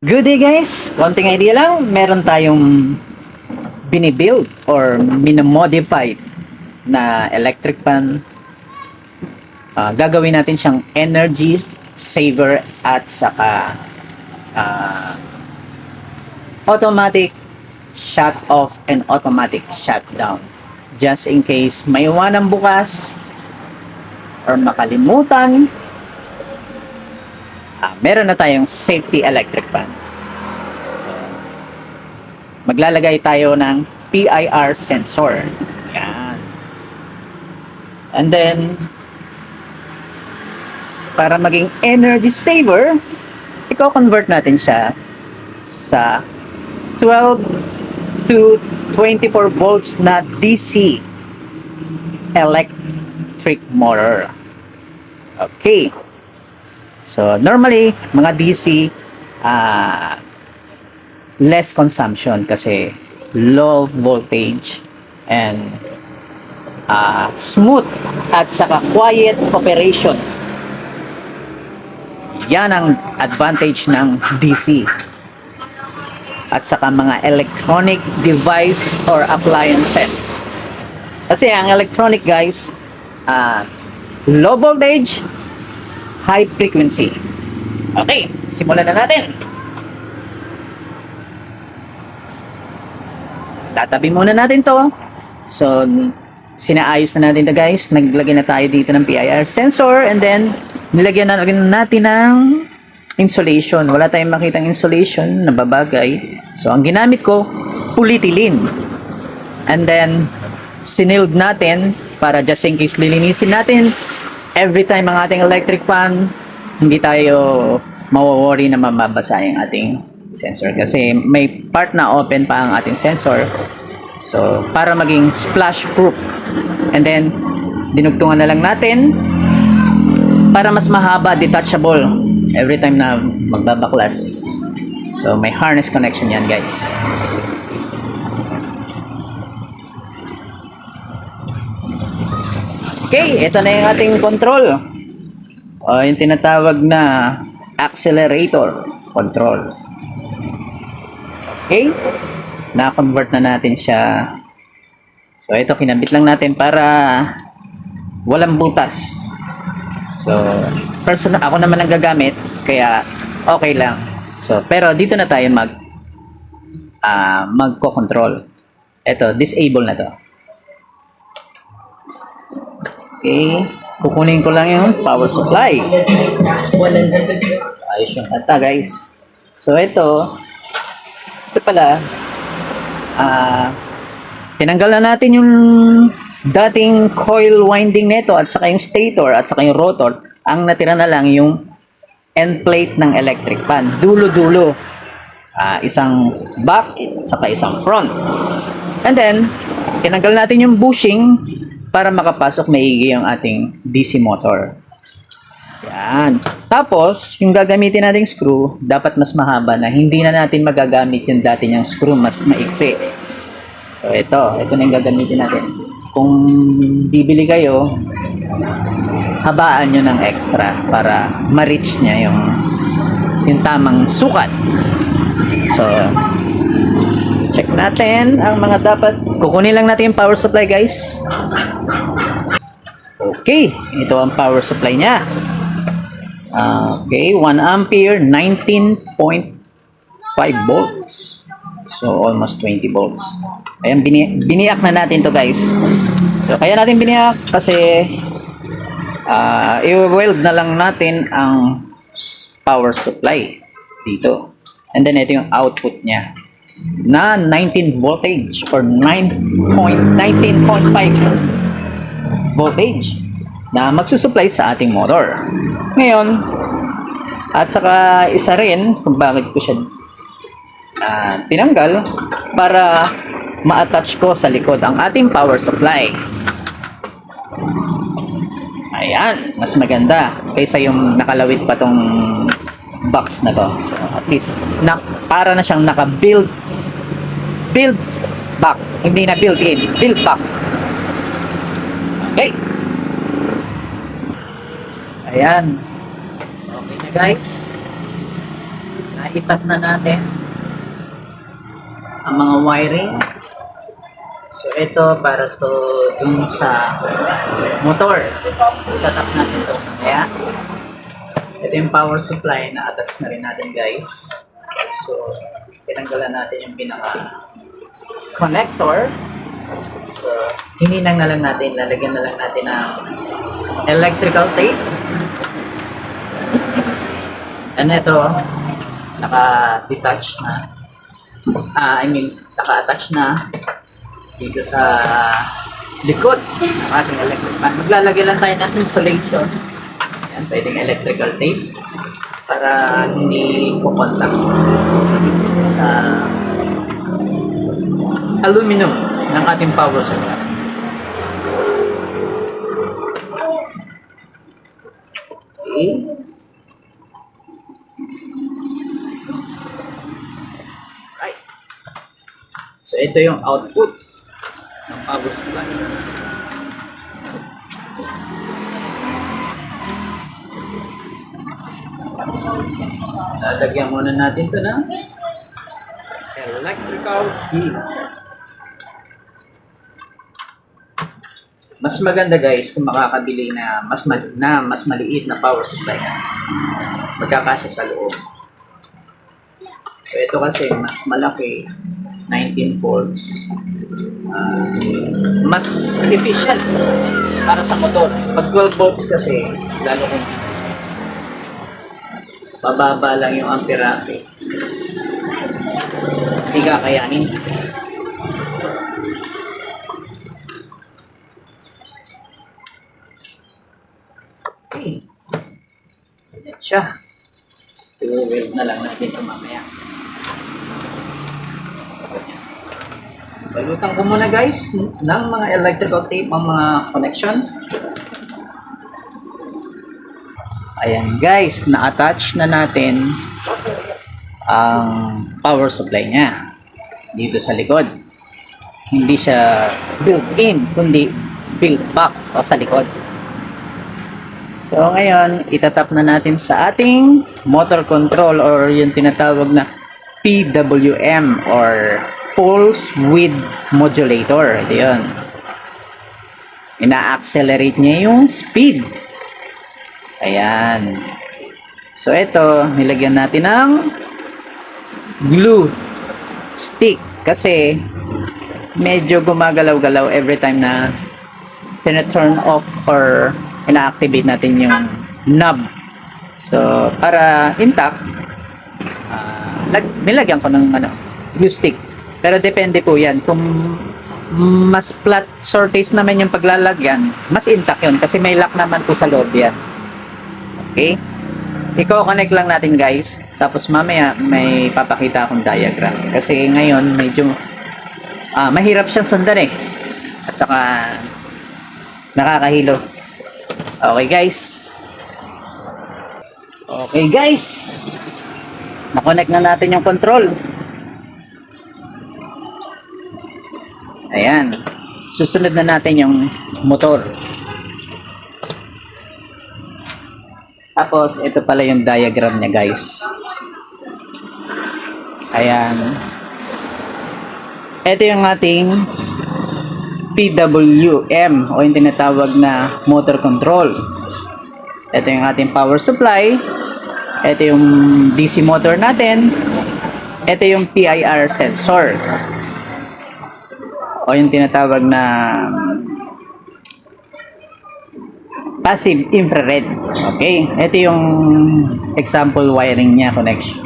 Good day guys! Konting idea lang, meron tayong binibuild or minamodify na electric pan. Gagawin natin siyang energy saver at saka automatic shut off and automatic shutdown. Just in case may iwanang bukas or makalimutan, meron na tayong safety electric pan. So, maglalagay tayo ng PIR sensor. Yan. And then, para maging energy saver, i-convert natin siya sa 12 to 24 volts na DC electric motor. Okay. So, normally, mga DC, less consumption kasi low voltage and smooth at saka quiet operation. Yan ang advantage ng DC. At saka mga electronic device or appliances. Kasi ang electronic guys, low voltage, high frequency. Okay, simulan na natin. Tatabi muna natin to. So, sinaayos na natin to guys. Naglagay na tayo dito ng PIR sensor and then nilagyan na natin ng insulation. Wala tayong makitang insulation na babagay. So, ang ginamit ko, polyethylene. And then, siniled natin para just in case lilinisin natin. Every time ang ating electric fan, hindi tayo mawo-worry na mababasa yung ating sensor kasi may part na open pa ang ating sensor. So, para maging splash proof. And then, dinugtungan na lang natin para mas mahaba, detachable every time na magbabaklas. So, may harness connection yan guys. Okay, ito na yung ating control. Yung tinatawag na accelerator control. Okay, na-convert na natin siya. So, ito kinabit lang natin para walang butas. So, personal, ako naman ang gagamit, kaya okay lang. So, pero dito na tayo magko-control. Ito, disable na to. Okay, kukunin ko lang yung power supply. Ayos yung kata guys. So ito pala, tinanggal na natin yung dating coil winding nito at saka yung stator at saka yung rotor. Ang natira na lang yung end plate ng electric fan. Dulo-dulo. Isang back at saka isang front. And then, tinanggal natin yung bushing para makapasok maigi ang ating DC motor. Yan. Tapos, yung gagamitin nating screw, dapat mas mahaba na hindi na natin magagamit yung dati niyang screw, mas maiksi. So, ito na yung gagamitin natin. Kung bibili kayo, habaan nyo ng extra para ma-reach niya yung tamang sukat. So, check natin ang mga dapat. Kukunin lang natin yung power supply guys. Okay, ito ang power supply niya. Okay, 1 ampere, 19.5 volts. So, almost 20 volts. Ayan, biniyak na natin to guys. So, kaya natin biniyak kasi i-weld na lang natin ang power supply dito. And then, ito yung output niya na 19 voltage or 19.5 voltage na magsusupply sa ating motor. Ngayon, at saka isa rin kung bakit ko siya tinanggal para ma-attach ko sa likod ang ating power supply. Ayan, mas maganda kaysa yung nakalawit pa tong box na to. So, at least para na siyang naka-build back, hindi na built in, build back. Okay. Ayan. Okay na guys. naipat na natin ang mga wiring. So ito para to dun sa motor. Itatap natin ito. Kaya ito yung power supply na attach na rin natin guys. So tinanggalan natin yung pinaka connector. So hininang na lang natin, lalagyan na lang natin ng electrical tape. And ito naka-detach na. Naka-attach na dito sa likod ng ating electric fan. Maglalagay lang tayo ng insulation. Ayan, pwedeng electrical tape para hindi pupuntak sa aluminum ng ating power supply. Okay. Right. So ito yung output ng power supply. Lalagyan muna natin ito ng electrical heat. Mas maganda guys kung makakabili na mas maliit na power supply na magkakasya sa loob. So ito kasi mas malaki, 19 volts. Mas efficient para sa motor. Pag 12 volts kasi, lalo kung bababa lang yung amperahe, hindi kakayanin. Okay. Ayan siya. I-weld na lang natin ito mamaya. Balutan ko muna guys ng mga electrical tape ang mga connection. Ayan guys, na-attach na natin ang power supply niya dito sa likod. Hindi siya built-in, kundi built-back o sa likod. So ngayon, itatap na natin sa ating motor control or yung tinatawag na PWM or Pulse Width Modulator. Ito yun. Ina-accelerate niya yung speed. Ayan. So ito, nilagyan natin ng glue stick kasi medyo gumagalaw-galaw every time na tina-turn off or ina-activate natin yung knob. So para intact, nilagyan ko ng glue stick. Pero depende po yan. Kung mas flat surface naman yung paglalagyan, mas intact yun kasi may lock naman po sa loob yan. Okay? I-connect lang natin guys. Tapos mamaya may papakita akong diagram. Kasi ngayon medyo mahirap siyang sundan eh. At saka nakakahilo. Okay guys. Okay guys. Na-connect na natin yung control. Ayan. Susunod na natin yung motor. Tapos, ito pala yung diagram niya, guys. Ayan. Ito yung ating PWM o yung tinatawag na motor control. Ito yung ating power supply. Ito yung DC motor natin. Ito yung PIR sensor. O yung tinatawag na passive infrared. Okay, ito yung example wiring niya, connection,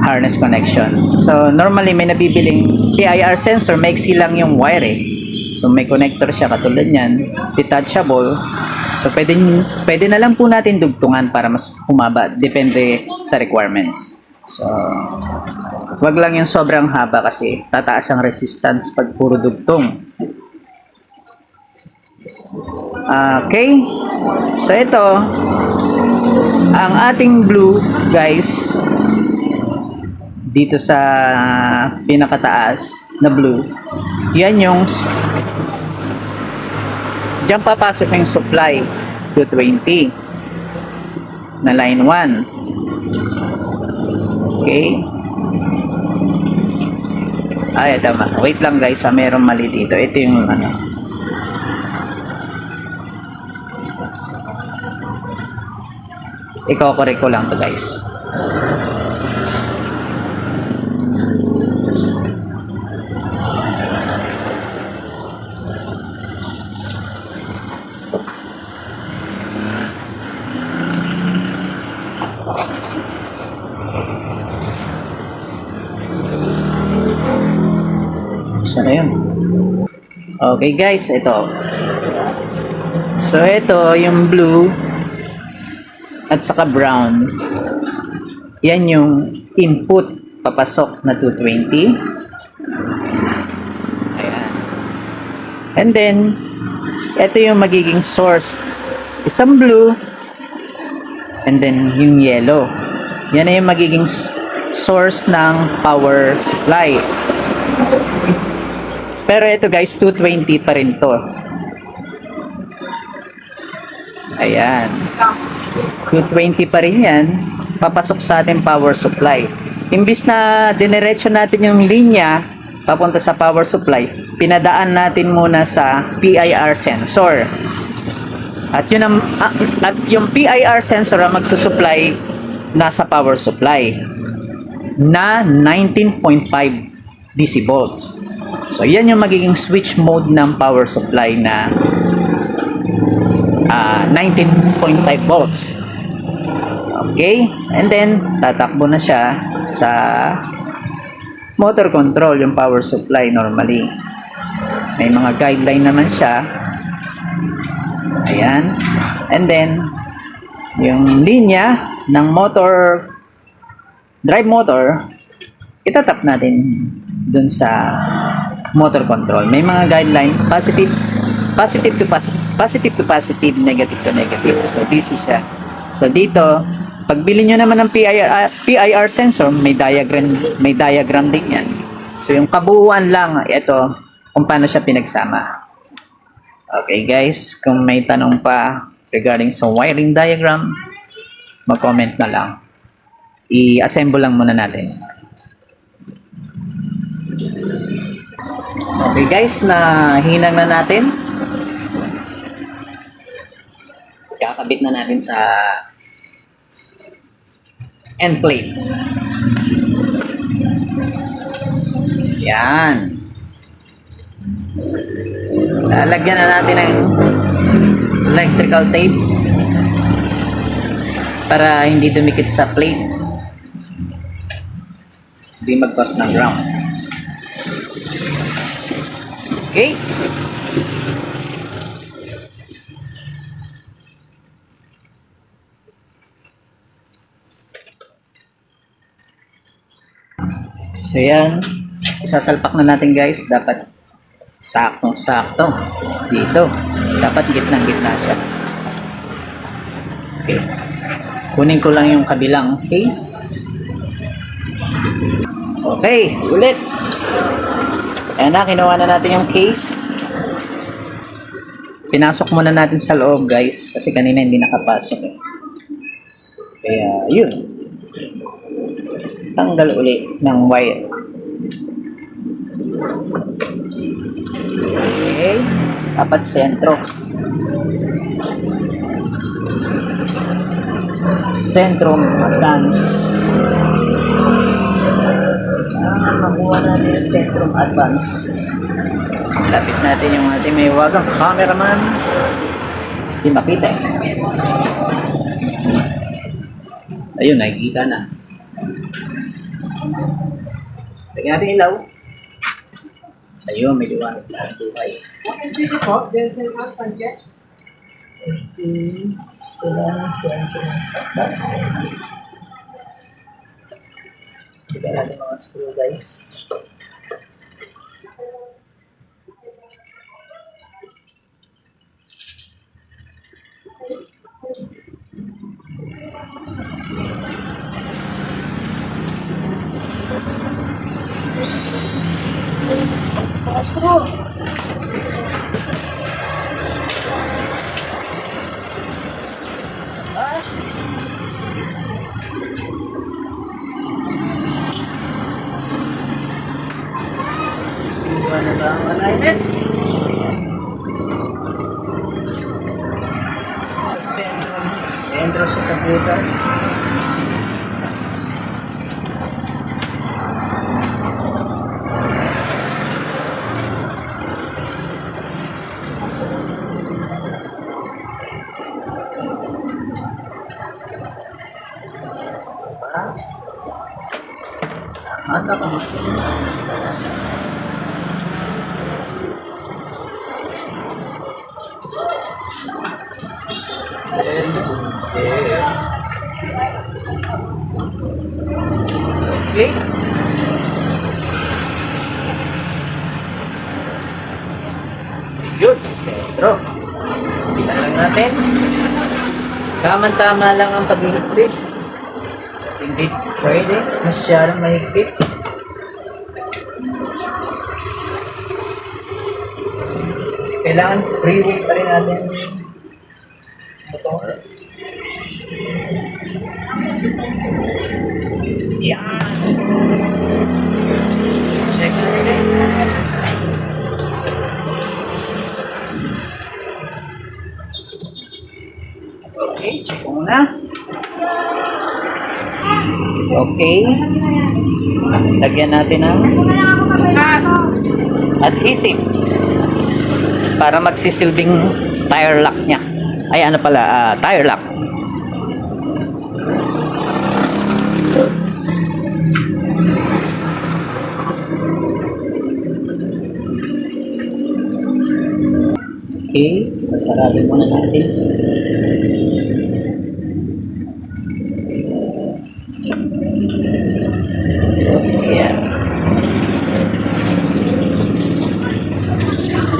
harness connection. So normally may nabibiling PIR sensor, maiksi lang yung wire eh. So may connector siya katulad niyan, detachable. So pwede na lang po natin dugtungan para mas humaba, depende sa requirements. So wag lang yung sobrang haba kasi tataas ang resistance pag puro dugtong. Okay, so ito ang ating blue guys, dito sa pinakataas na blue, yan yung diyan papasok yung supply 220 na line 1. Okay. Ay, tama. Wait lang guys, merong mali dito. Ito yung ano. Iko-correct ko lang to guys. Saan na yun? Okay guys, ito. So ito yung blue at saka brown. Yan yung input papasok na 220. Ayan. And then ito yung magiging source. Isang blue and then yung yellow. Yan na yung magiging source ng power supply. Pero ito guys, 220 pa rin to. Ayan. 220 pa rin yan. Papasok sa ating power supply. Imbis na dinerecho natin yung linya papunta sa power supply, pinadaan natin muna sa PIR sensor. At yun ang, at yung PIR sensor ang magsusupply nasa power supply na 19.5 DC volts. So, yan yung magiging switch mode ng power supply na 19.5 volts. Okay? And then, tatakbo na siya sa motor control, yung power supply normally. May mga guideline naman siya. Ayan. And then, yung linya ng motor, drive motor, itatap natin dun sa motor control. May mga guideline, positive to positive, negative to negative. So DC siya. So dito, pag bili nyo naman ng PIR sensor, may diagram din yan. So yung kabuuan lang, ito kung paano siya pinagsama. Okay guys, kung may tanong pa regarding sa wiring diagram, mag-comment na lang. I-assemble lang muna natin. Okay guys, nahinang na natin. Kakabit na natin sa end plate. Yan. Lalagyan na natin ng electrical tape para hindi dumikit sa plate. Hindi mag-cause ng ground. Okay. So yan, isasalpak na natin guys. Dapat saktong-sakto dito. Dapat gitnang-gitna siya. Okay. Kunin ko lang yung kabilang case. Okay, ulit. Ayan na, kinuha na natin yung case. Pinasok muna natin sa loob guys, kasi kanina hindi nakapasok eh. Kaya yun, tanggal uli ng wire. Okay, dapat sentro. Sentrum advance. Makuha natin yung Centrum Advance. Lapit natin yung ating may wagang cameraman. Hindi makita eh. Ayun, nakikita na. Lagyan natin ilaw. Ayun, may liwanag na ang buhay. Okay, busy po. Then send out budget. Kailangan Centrum Advance. Bigyan natin mga screw guys. Mga screw. Saka. Ang alignment. Sentro siya sa butas. Ada ka mas. Okay. Yun, sentro. Tingnan lang natin. Tama-tama lang ang paghihigpit. Hindi pwede. Masyadong mahigpit. Kailangan free weight pa rin natin. Ito. Yan. Check natin guys. Okay, check ko muna. Okay. Lagyan natin ng adhesive para magsisilbing tire lock niya. Ay ano pala, tire lock. Okay, sasarado muna natin. Ayan.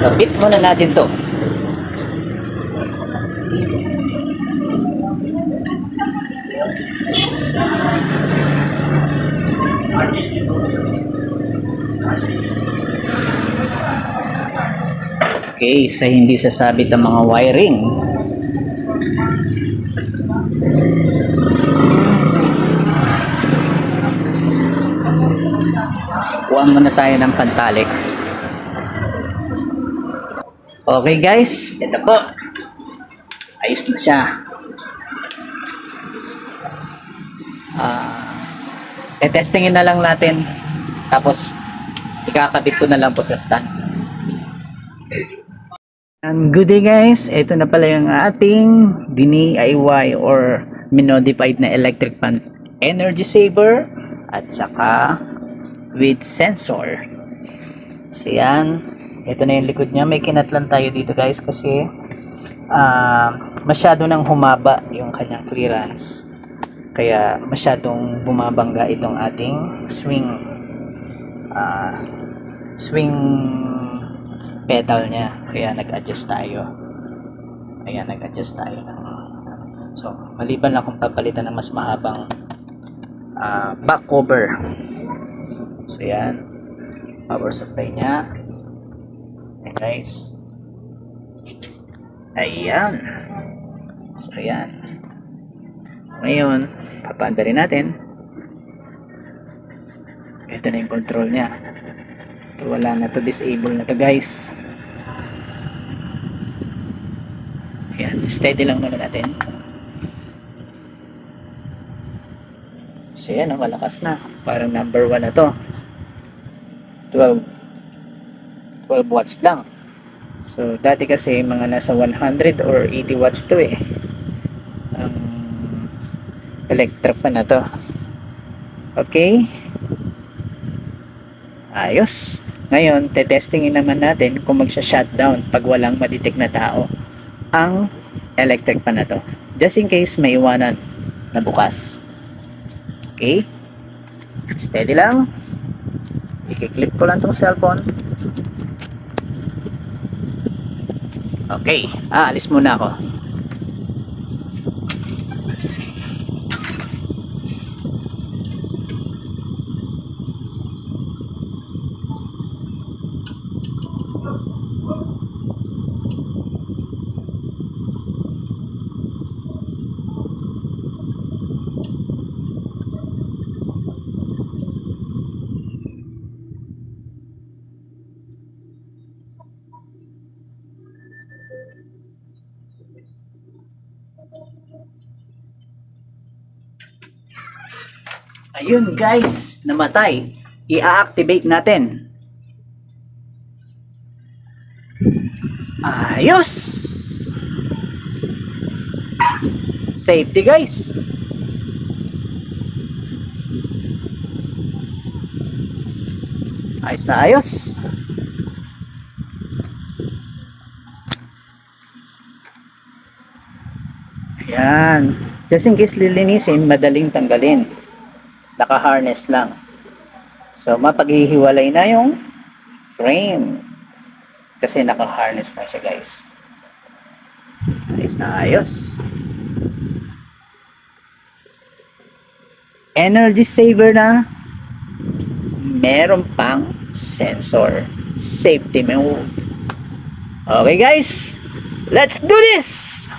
Kapit muna natin to. Okay, sa hindi sasabit ang mga wiring. Kuha muna tayo ng pantalik. Okay guys, ito po. Ayos na siya. Testingin na lang natin. Tapos, ikakabit ko na lang po sa stand. And good day guys, ito na pala yung ating DIY or minodified na electric pan energy saver at saka with sensor. So yan, ito na yung likod niya. May kinatlan tayo dito guys kasi masyado nang humaba yung kanyang clearance. Kaya masyadong bumabangga itong ating swing pedal niya, kaya nag-adjust tayo. Ayan, nag-adjust tayo so maliban lang kung papalitan ng mas mahabang back cover. So yan, power supply niya. Ayan guys, ayan. So yan, ngayon papaanda rin natin. Ito na yung control niya. Wala na to, disable na to guys. Ayan, steady lang muna natin. So yan, malakas na. Parang number 1 na to. 12 watts lang. So dati kasi mga nasa 100 or 80 watts to eh. Ang electric fan na to. Okay, ayos. Ngayon, tetestingin naman natin kung magsha-shutdown pag walang madetect na tao ang electric pan na to. Just in case may iwanan na bukas. Okay? Steady lang. I-clip ko lang tong cellphone. Okay. Alis muna ako. Ayun guys, namatay. I-activate natin. Ayos! Safety guys. Ayos na ayos. Ayan. Just in case lilinisin, madaling tanggalin. Naka-harness lang. So, mapaghihiwalay na yung frame. Kasi naka-harness na siya guys. Ayos na ayos. Energy saver na. Meron pang sensor. Safety mode. Okay guys, let's do this!